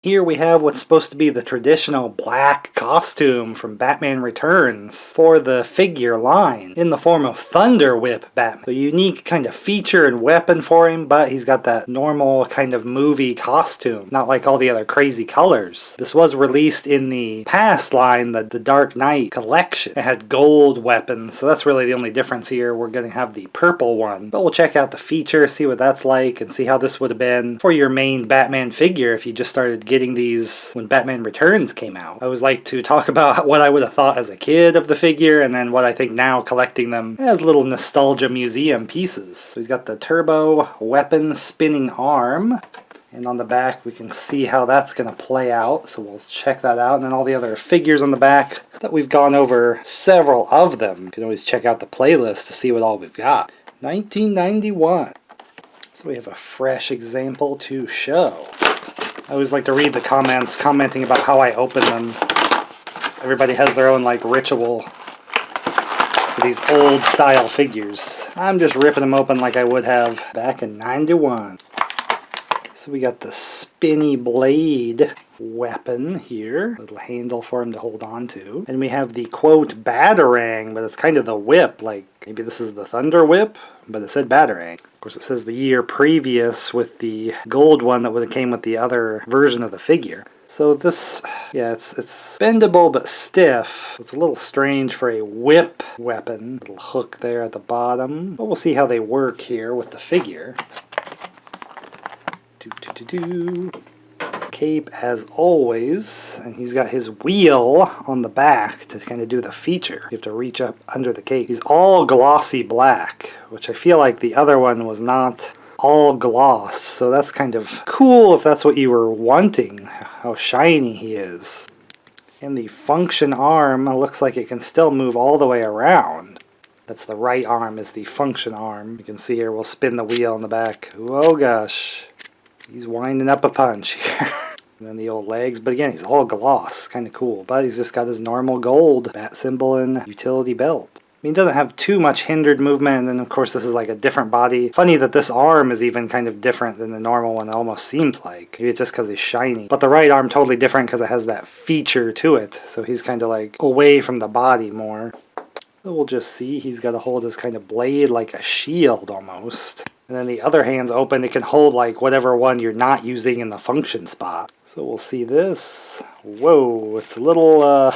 Here we have what's supposed to be the traditional black costume from Batman Returns for the figure line in the form of Thunderwhip Batman. A unique kind of feature and weapon for him, but he's got that normal kind of movie costume, not like all the other crazy colors. This was released in the past line, the Dark Knight collection. It had gold weapons, so that's really the only difference here. We're going to have the purple one, but we'll check out the feature, see what that's like, and see how this would have been for your main Batman figure if you just started getting these when Batman Returns came out. I always like to talk about what I would have thought as a kid of the figure, and then what I think now collecting them as little nostalgia museum pieces. So he's got the turbo weapon spinning arm, and on the back we can see how that's going to play out, so we'll check that out. And then all the other figures on the back that we've gone over, several of them. You can always check out the playlist to see what all we've got. 1991. So we have a fresh example to show. I always like to read the comments commenting about how I open them. Everybody has their own like ritual for these old style figures. I'm just ripping them open like I would have back in '91. So we got the spinny blade weapon here. Little handle for him to hold on to. And we have the quote batarang, but it's kind of the whip. Like maybe this is the Thunderwhip, but it said batarang. Of course, it says the year previous with the gold one that would have came with the other version of the figure. So this, yeah, it's bendable but stiff. It's a little strange for a whip weapon. Little hook there at the bottom. But we'll see how they work here with the figure. Cape as always, and he's got his wheel on the back to kind of do the feature. You have to reach up under the cape. He's all glossy black, which I feel like the other one was not all gloss, so that's kind of cool if that's what you were wanting, how shiny he is. And the function arm looks like it can still move all the way around. That's the right arm is the function arm. You can see here we'll spin the wheel in the back. Oh gosh. He's winding up a punch here. And then the old legs, but again, he's all gloss, kind of cool. But he's just got his normal gold bat symbol and utility belt. I mean, he doesn't have too much hindered movement, and then of course this is like a different body. Funny that this arm is even kind of different than the normal one, it almost seems like. Maybe it's just because he's shiny. But the right arm totally different because it has that feature to it. So he's kind of like away from the body more. So we'll just see, he's got to hold his kind of blade like a shield almost. And then the other hand's open, it can hold like whatever one you're not using in the function spot. So we'll see this. Whoa, it's a little,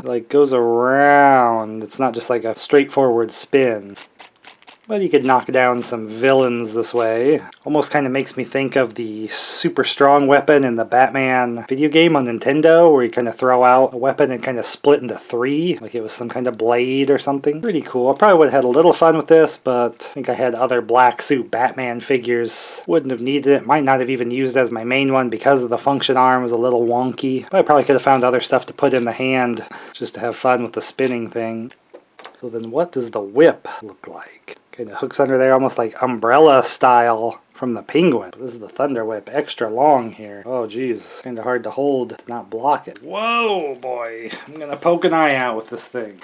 like goes around. It's not just like a straightforward spin. But you could knock down some villains this way. Almost kind of makes me think of the super strong weapon in the Batman video game on Nintendo, where you kind of throw out a weapon and kind of split into three, like it was some kind of blade or something. Pretty cool. I probably would have had a little fun with this, but I think I had other black suit Batman figures. Wouldn't have needed it. Might not have even used it as my main one because of the function arm was a little wonky. But I probably could have found other stuff to put in the hand just to have fun with the spinning thing. So then what does the whip look like? Kind of hooks under there almost like umbrella style from the Penguin. This is the Thunderwhip, extra long here. Oh geez, kind of hard to hold to not block it. Whoa boy, I'm gonna poke an eye out with this thing.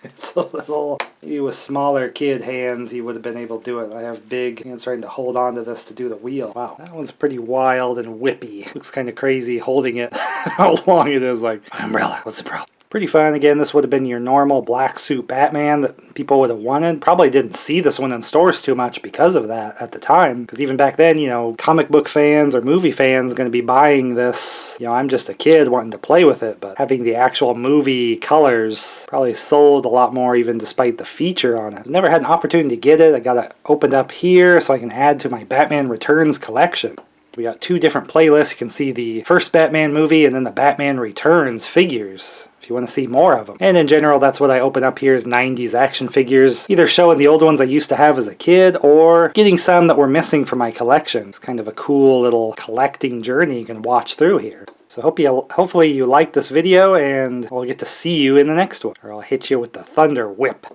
It's a little, maybe with smaller kid hands he would have been able to do it. I have big hands trying to hold on to this to do the wheel. Wow, that one's pretty wild and whippy. Looks kind of crazy holding it, how long it is. Like, umbrella, what's the problem? Pretty fun. Again, this would have been your normal black suit Batman that people would have wanted. Probably didn't see this one in stores too much because of that at the time. Because even back then, you know, comic book fans or movie fans are going to be buying this. You know, I'm just a kid wanting to play with it, but having the actual movie colors probably sold a lot more even despite the feature on it. I've never had an opportunity to get it. I got it opened up here so I can add to my Batman Returns collection. We got two different playlists. You can see the first Batman movie and then the Batman Returns figures if you want to see more of them. And in general, that's what I open up here is 90s action figures, either showing the old ones I used to have as a kid or getting some that were missing from my collection. It's kind of a cool little collecting journey you can watch through here. So hopefully you like this video, and I'll get to see you in the next one, or I'll hit you with the Thunder Whip.